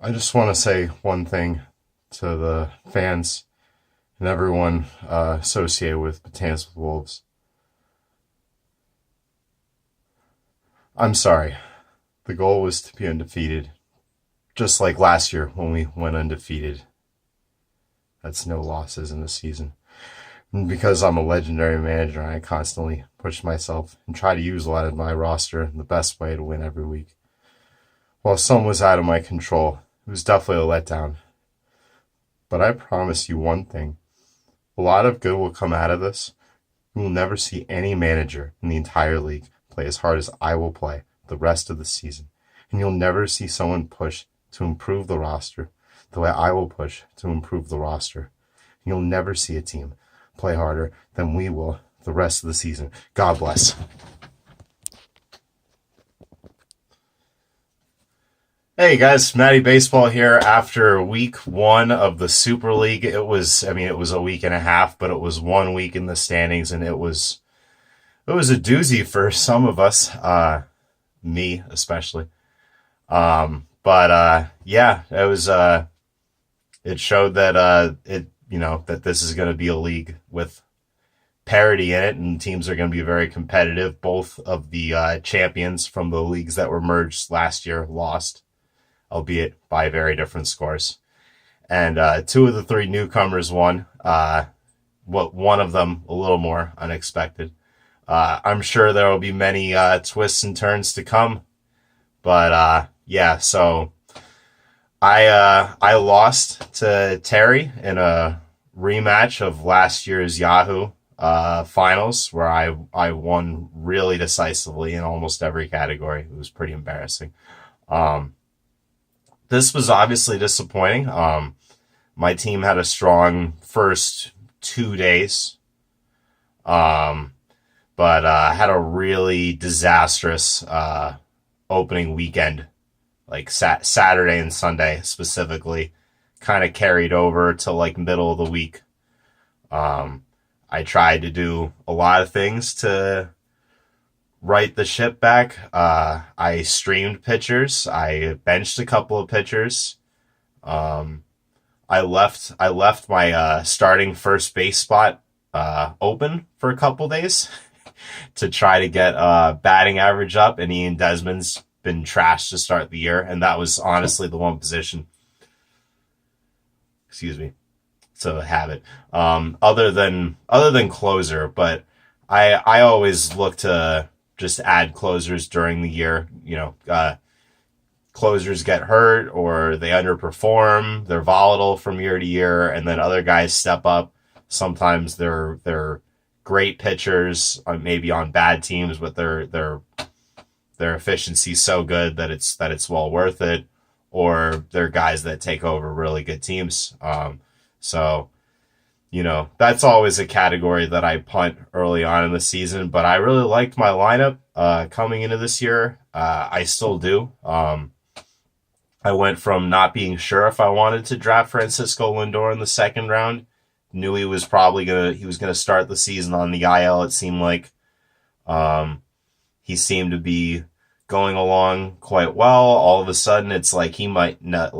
I just want to say one thing to the fans and everyone associated with Matanzas Wolves. I'm sorry. The goal was to be undefeated, just like last year when we went undefeated. That's no losses in the season. And because I'm a legendary manager, I constantly push myself and try to use a lot of my roster in the best way to win every week. While some was out of my control, it was definitely a letdown. But I promise you one thing. A lot of good will come out of this. You will never see any manager in the entire league play as hard as I will play the rest of the season. And you'll never see someone push to improve the roster the way I will push to improve the roster. And you'll never see a team play harder than we will the rest of the season. God bless. Hey guys, Matty Baseball here. After week one of the Super League, it was a week and a half, but it was 1 week in the standings, and it was a doozy for some of us, me especially. But yeah, it was. It showed that that this is going to be a league with parity in it, and teams are going to be very competitive. Both of the champions from the leagues that were merged last year lost, albeit by very different scores. And two of the three newcomers won. One of them a little more unexpected. I'm sure there will be many twists and turns to come. But yeah, so I lost to Terry in a rematch of last year's Yahoo finals, where I won really decisively in almost every category. It was pretty embarrassing. This was obviously disappointing. My team had a strong first 2 days, but had a really disastrous opening weekend, like Saturday and Sunday specifically, kind of carried over to like middle of the week. I tried to do a lot of things to right the ship back. I streamed pitchers. I benched a couple of pitchers. I left my starting first base spot open for a couple days to try to get batting average up. And Ian Desmond's been trashed to start the year, and that was honestly the one position. Excuse me. It's a habit. Other than closer, but I always look to just add closers during the year. Closers get hurt or they underperform. They're volatile from year to year, and then other guys step up. Sometimes they're great pitchers, maybe on bad teams, but their efficiency's so good that it's well worth it. Or they're guys that take over really good teams. So that's always a category that I punt early on in the season, but I really liked my lineup coming into this year. I still do. I went from not being sure if I wanted to draft Francisco Lindor in the second round. Knew he was gonna start the season on the IL, it seemed like. He seemed to be going along quite well. All of a sudden it's like he might not,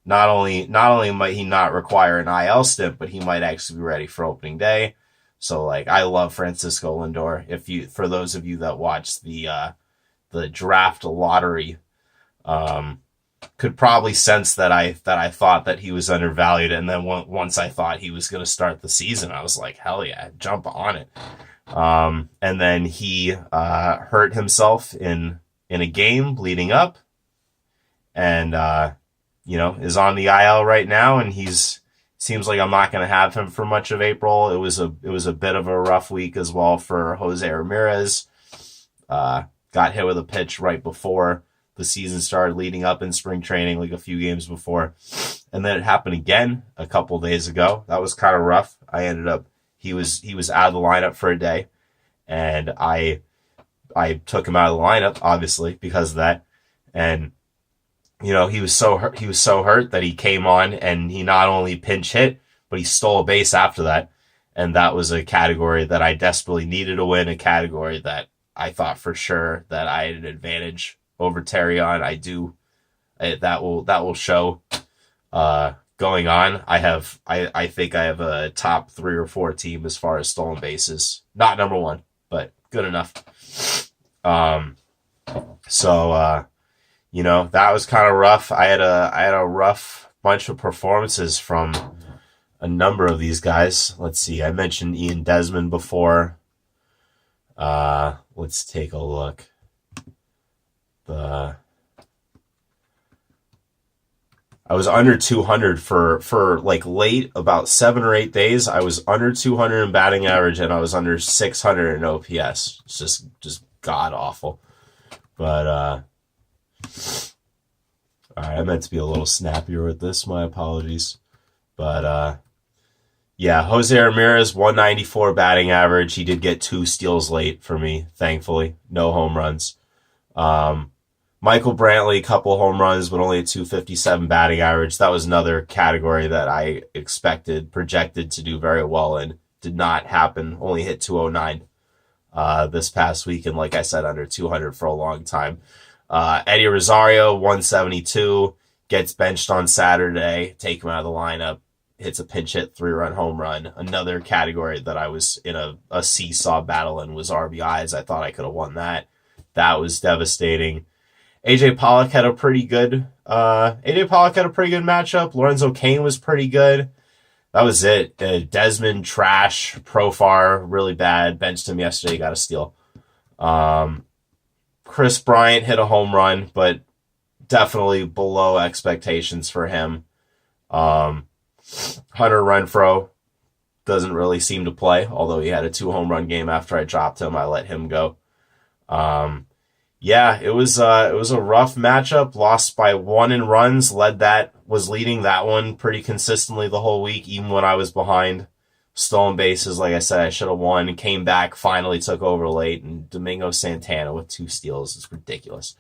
not only might he not require an IL stint, but he might actually be ready for opening day. So I love Francisco Lindor. For those of you that watched the draft lottery, could probably sense that I thought that he was undervalued. And then once I thought he was going to start the season, I was like, hell yeah, jump on it. And then he hurt himself in a game leading up, and is on the IL right now, and seems like I'm not going to have him for much of April. It was a bit of a rough week as well for Jose Ramirez. Got hit with a pitch right before the season started, leading up in spring training, like a few games before, and then it happened again a couple days ago. That was kind of rough. He was out of the lineup for a day, and I took him out of the lineup obviously because of that. And he was so hurt that he came on and he not only pinch hit, but he stole a base after that. And that was a category that I desperately needed to win, a category that I thought for sure that I had an advantage over Terry on. I do That will show going on. I think I have a top 3 or 4 team as far as stolen bases. Not number 1, but good enough. So that was kind of rough. I had a rough bunch of performances from a number of these guys. Let's see. I mentioned Ian Desmond before. Let's take a look. I was under 200 for like late, about 7 or 8 days. I was under 200 in batting average, and I was under 600 in OPS. It's just god awful. But all right, I meant to be a little snappier with this. My apologies. But yeah, Jose Ramirez, 194 batting average. He did get 2 steals late for me, thankfully. No home runs. Michael Brantley, couple home runs, but only a 257 batting average. That was another category that I projected to do very well in. Did not happen. Only hit 209 this past week, and like I said, under 200 for a long time. Eddie Rosario, 172, gets benched on Saturday. Take him out of the lineup. Hits a pinch hit 3-run home run. Another category that I was in a seesaw battle in was RBIs. I thought I could have won that. That was devastating. AJ Pollock had a pretty good matchup. Lorenzo Cain was pretty good. That was it. Desmond, trash. Profar, really bad. Benched him yesterday, got a steal. Chris Bryant hit a home run, but definitely below expectations for him. Hunter Renfroe doesn't really seem to play, although he had a 2 home run game after I dropped him. I let him go. Yeah, it was a rough matchup. Lost by 1 in runs. Was leading that one pretty consistently the whole week, even when I was behind. Stolen bases, like I said, I should have won. Came back, finally took over late, and Domingo Santana with 2 steals is ridiculous.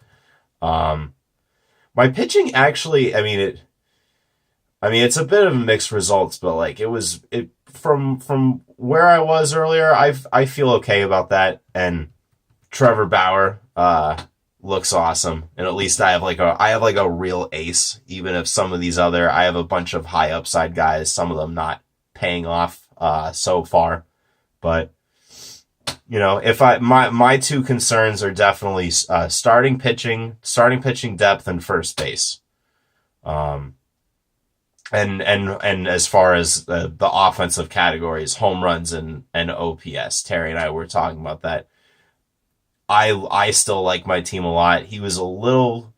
My pitching actually, it's a bit of mixed results, but like from where I was earlier, I feel okay about that. And Trevor Bauer looks awesome, and at least I have like a real ace. Even if some of these I have a bunch of high upside guys, some of them not paying off so far. But if my 2 concerns are definitely starting pitching depth and first base. And as far as the offensive categories, home runs and OPS, Terry and I were talking about that. I still like my team a lot. He was a little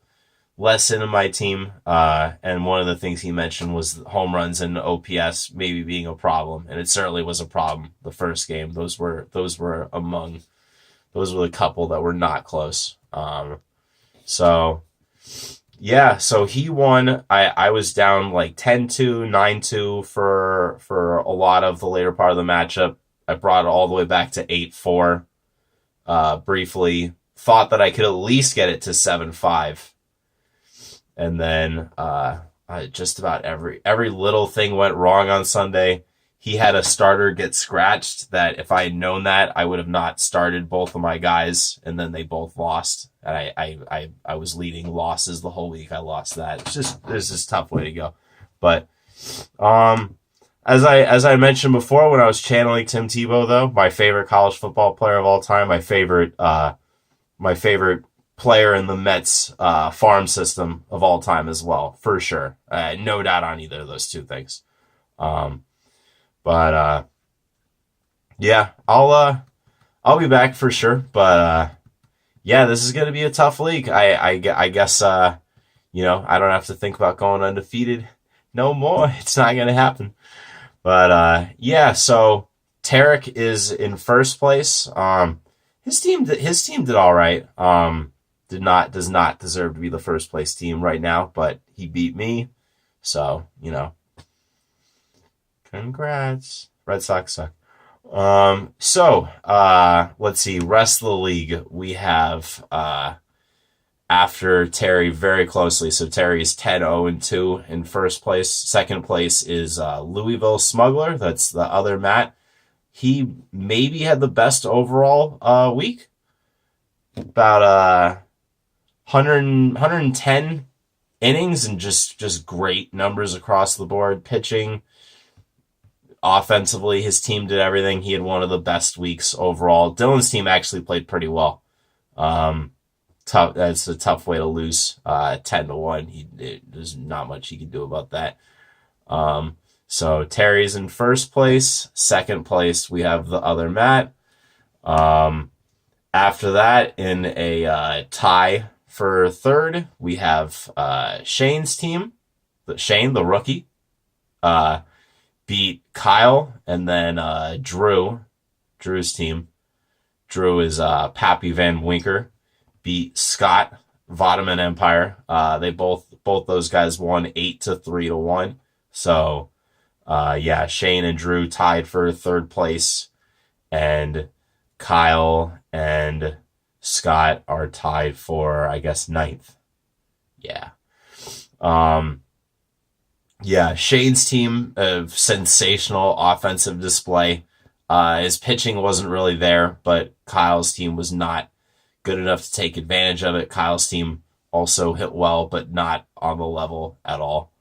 less into my team, and one of the things he mentioned was home runs and OPS maybe being a problem, and it certainly was a problem the first game. Those were the couple that were not close. So he won. I was down like 10-2, 9-2 for a lot of the later part of the matchup. I brought it all the way back to 8-4. Briefly thought that I could at least get it to 7-5. And then just about every little thing went wrong on Sunday. He had a starter get scratched that if I had known that, I would have not started both of my guys, and then they both lost. And I was leading losses the whole week. I lost that. There's this tough way to go. But as I mentioned before, when I was channeling Tim Tebow, though, my favorite college football player of all time, my favorite player in the Mets farm system of all time as well, for sure. No doubt on either of those 2 things. Yeah, I'll be back for sure. But yeah, this is gonna be a tough league. I guess I don't have to think about going undefeated no more. It's not gonna happen. But yeah, so Tarek is in first place. His team did all right. Does not deserve to be the first place team right now, but he beat me. So, congrats. Red Sox suck. Let's see. Rest of the league, we have after Terry very closely. So Terry's 10-0-2 in first place. Second place is Louisville Smuggler. That's the other Matt. He maybe had the best overall week. About 110 innings and just great numbers across the board. Pitching, offensively, his team did everything. He had one of the best weeks overall. Dylan's team actually played pretty well. Tough. That's a tough way to lose. 10-1. There's not much he can do about that. So Terry's in first place. Second place, we have the other Matt. After that, in a tie for third, we have Shane's team. Shane, the rookie, beat Kyle, and then Drew's team. Drew is Pappy Van Winker, beat Scott, Vataman Empire. They both those guys won 8-3-1. So, Shane and Drew tied for third place, and Kyle and Scott are tied for, I guess, ninth. Yeah. Shane's team of sensational offensive display. His pitching wasn't really there, but Kyle's team was not good enough to take advantage of it. Kyle's team also hit well, but not on the level at all.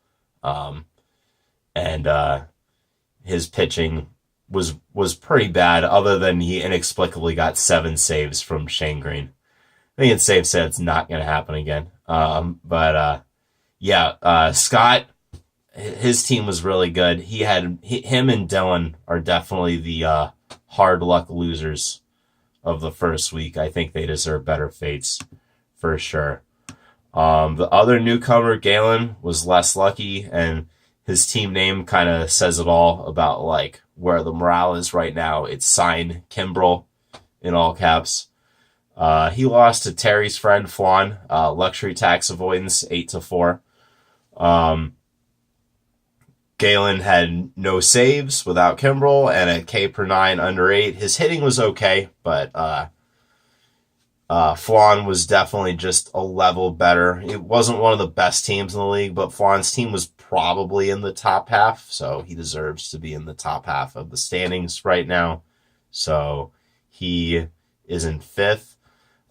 His pitching was pretty bad, other than he inexplicably got 7 saves from Shane Green. I think it's safe to say it's not going to happen again. Scott, his team was really good. Him and Dylan are definitely the hard luck losers of the first week. I think they deserve better fates for sure. The other newcomer, Galen, was less lucky, and his team name kind of says it all about like where the morale is right now. It's Sign Kimbrel in all caps. He lost to Terry's friend Flan, luxury tax avoidance, 8-4. Galen had no saves without Kimbrel and a K per 9 under 8. His hitting was okay, but Flan was definitely just a level better. It wasn't one of the best teams in the league, but Flan's team was probably in the top half, so he deserves to be in the top half of the standings right now. So he is in 5th.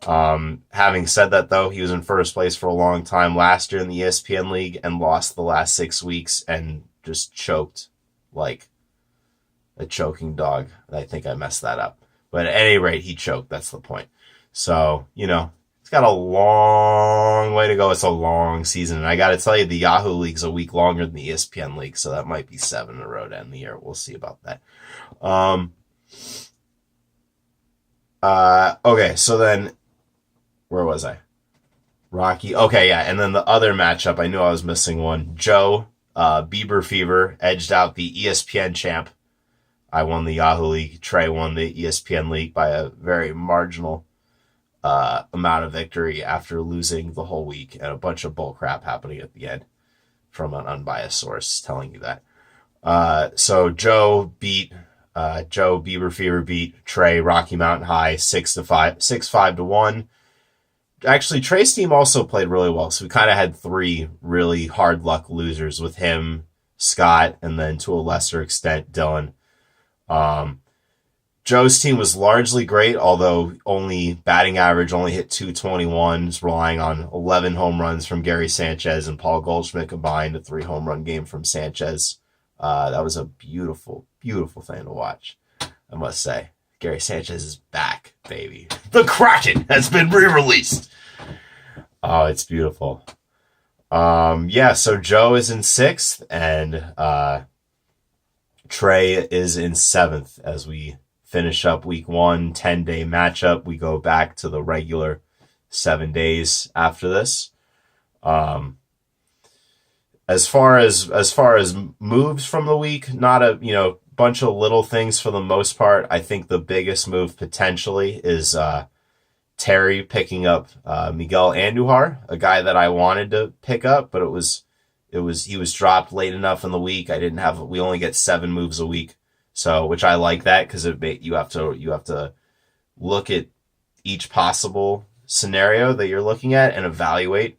Having said that, though, he was in first place for a long time last year in the ESPN league and lost the last 6 weeks and just choked like a choking dog. I think I messed that up. But at any rate, he choked. That's the point. So, it's got a long way to go. It's a long season. And I got to tell you, the Yahoo League's a week longer than the ESPN League, so that might be 7 in a row to end the year. We'll see about that. Okay, so then, where was I? Rocky. Okay, yeah, and then the other matchup, I knew I was missing one. Joe, Bieber Fever, edged out the ESPN champ. I won the Yahoo League. Trey won the ESPN League by a very marginal amount of victory after losing the whole week and a bunch of bull crap happening at the end from an unbiased source telling you that. So Joe Bieber Fever beat Trey Rocky Mountain High 6-5-1. Actually, Trey's team also played really well, so we kind of had 3 really hard luck losers with him, Scott, and then to a lesser extent Dylan. Joe's team was largely great, although batting average only hit 221, relying on 11 home runs from Gary Sanchez and Paul Goldschmidt combined, a 3 home run game from Sanchez. That was a beautiful, beautiful thing to watch, I must say. Gary Sanchez is back, baby. The Kraken has been re-released. Oh, it's beautiful. So Joe is in 6th, and Trey is in 7th as we finish up week 1, 10-day matchup. We go back to the regular 7 days after this. As far as moves from the week, not a bunch of little things for the most part. I think the biggest move potentially is Terry picking up Miguel Andujar, a guy that I wanted to pick up, but he was dropped late enough in the week. We only get 7 moves a week. So, which I like that because you have to look at each possible scenario that you're looking at and evaluate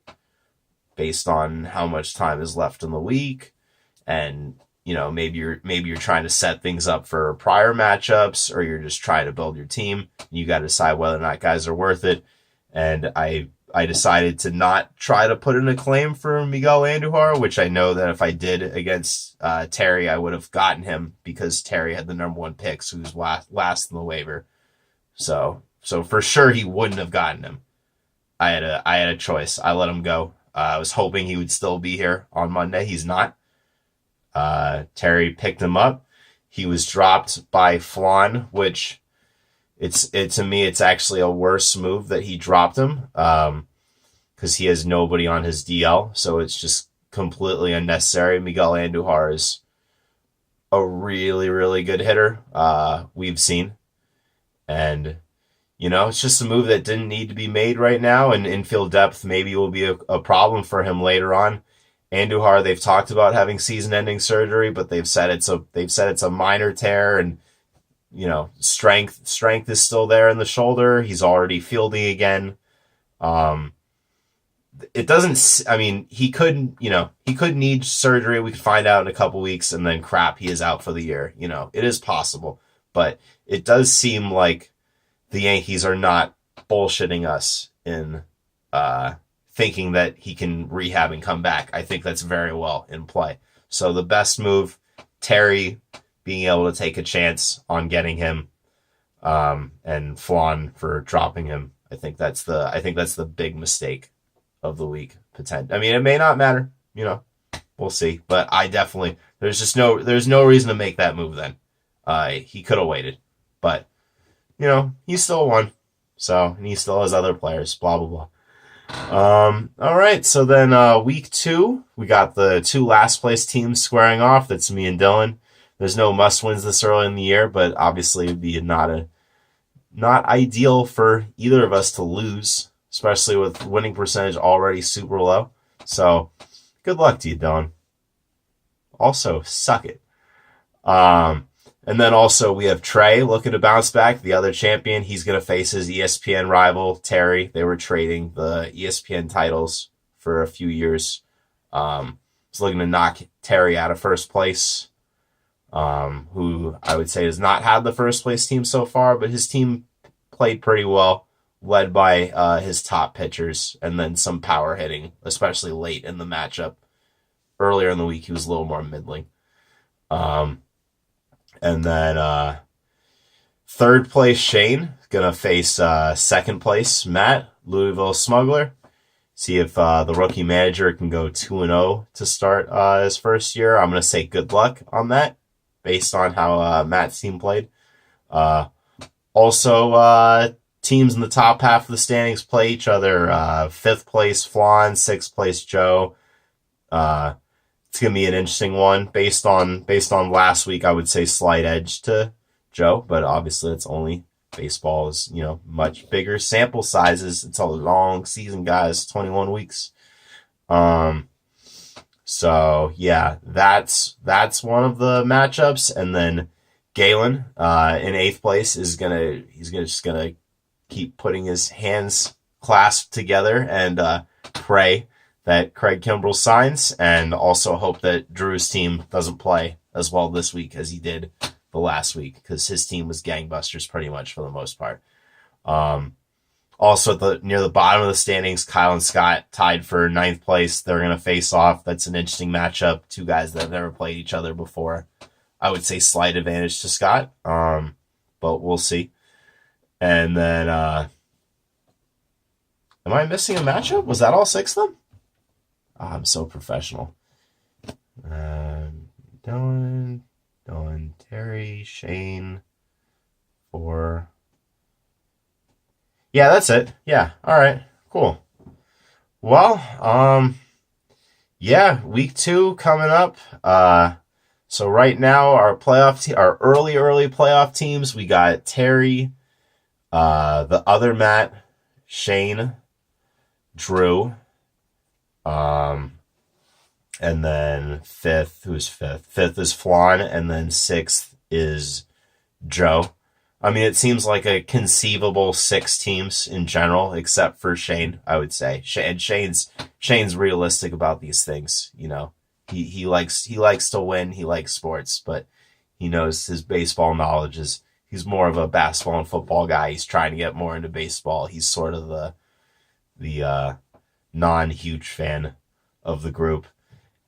based on how much time is left in the week, and maybe you're trying to set things up for prior matchups, or you're just trying to build your team. You got to decide whether or not guys are worth it. And I I decided to not try to put in a claim for Miguel Andujar, which I know that if I did against Terry, I would have gotten him because Terry had the number 1 pick, so he was last in the waiver. So for sure he wouldn't have gotten him. I had a choice. I let him go. I was hoping he would still be here on Monday. He's not. Terry picked him up. He was dropped by Flan, which to me it's actually a worse move that he dropped him because he has nobody on his DL, so it's just completely unnecessary. Miguel Andujar is a really, really good hitter we've seen, and it's just a move that didn't need to be made right now, and infield depth maybe will be a problem for him later on. Andujar, they've talked about having season-ending surgery, but they've said it's a minor tear, and strength is still there in the shoulder. He's already fielding again. It doesn't. I mean, he could need surgery. We could find out in a couple weeks, and then crap, he is out for the year. It is possible, but it does seem like the Yankees are not bullshitting us in thinking that he can rehab and come back. I think that's very well in play. So the best move, Terry being able to take a chance on getting him, and Flan for dropping him. I think that's the big mistake of the week. I mean, it may not matter. We'll see. But I definitely there's no reason to make that move then. He could have waited, but he still won. So, and he still has other players, blah, blah, blah. All right. So then, week 2, we got the 2 last place teams squaring off. That's me and Dylan. There's no must wins this early in the year, but obviously it'd be not ideal for either of us to lose, especially with winning percentage already super low. So good luck to you, Dylan. Also, suck it. And then also we have Trey looking to bounce back, the other champion. He's going to face his ESPN rival, Terry. They were trading the ESPN titles for a few years. He's looking to knock Terry out of first place, who I would say has not had the first place team so far, but his team played pretty well, led by his top pitchers and then some power hitting, especially late in the matchup. Earlier in the week, he was a little more middling. And then third place, Shane, going to face second place, Matt, Louisville Smuggler. See if the rookie manager can go 2-0 to start his first year. I'm going to say good luck on that based on how Matt's team played. Also, teams in the top half of the standings play each other. 5th place, Flan, 6th place, Joe. It's going to be an interesting one. Based on last week, I would say slight edge to Joe, but obviously it's only baseball is, much bigger sample sizes. It's a long season, guys, 21 weeks. So yeah, that's one of the matchups. And then Galen, in 8th place he's just gonna keep putting his hands clasped together and, pray that Craig Kimbrell signs, and also hope that Drew's team doesn't play as well this week as he did the last week, because his team was gangbusters pretty much for the most part. Also, near the bottom of the standings, Kyle and Scott tied for 9th place. They're going to face off. That's an interesting matchup. 2 guys that have never played each other before. I would say slight advantage to Scott, but we'll see. And then, am I missing a matchup? Was that all 6 of them? Oh, I'm so professional. Dylan, Terry, Shane, 4. Yeah, that's it. Yeah, all right, cool. Well, yeah, week 2 coming up. So right now, our early playoff teams, we got Terry, the other Matt, Shane, Drew. And then 5th, who's 5th? 5th is Flan, and then 6th is Joe. I mean, it seems like a conceivable 6 teams in general, except for Shane, I would say. And Shane's realistic about these things, He likes to win, he likes sports, but he knows his baseball knowledge he's more of a basketball and football guy. He's trying to get more into baseball. He's sort of the non-huge fan of the group.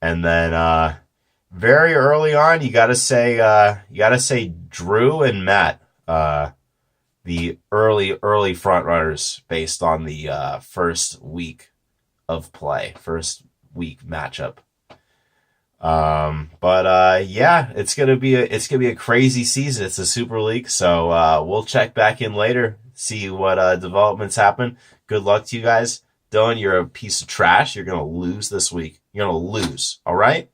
And then very early on, you gotta say Drew and Matt, the early front runners based on the first week of play, first week matchup. But yeah, it's gonna be a crazy season. It's a Super League, so we'll check back in later, see what developments happen. Good luck to you guys. Dylan, you're a piece of trash. You're gonna lose this week. You're gonna lose. All right.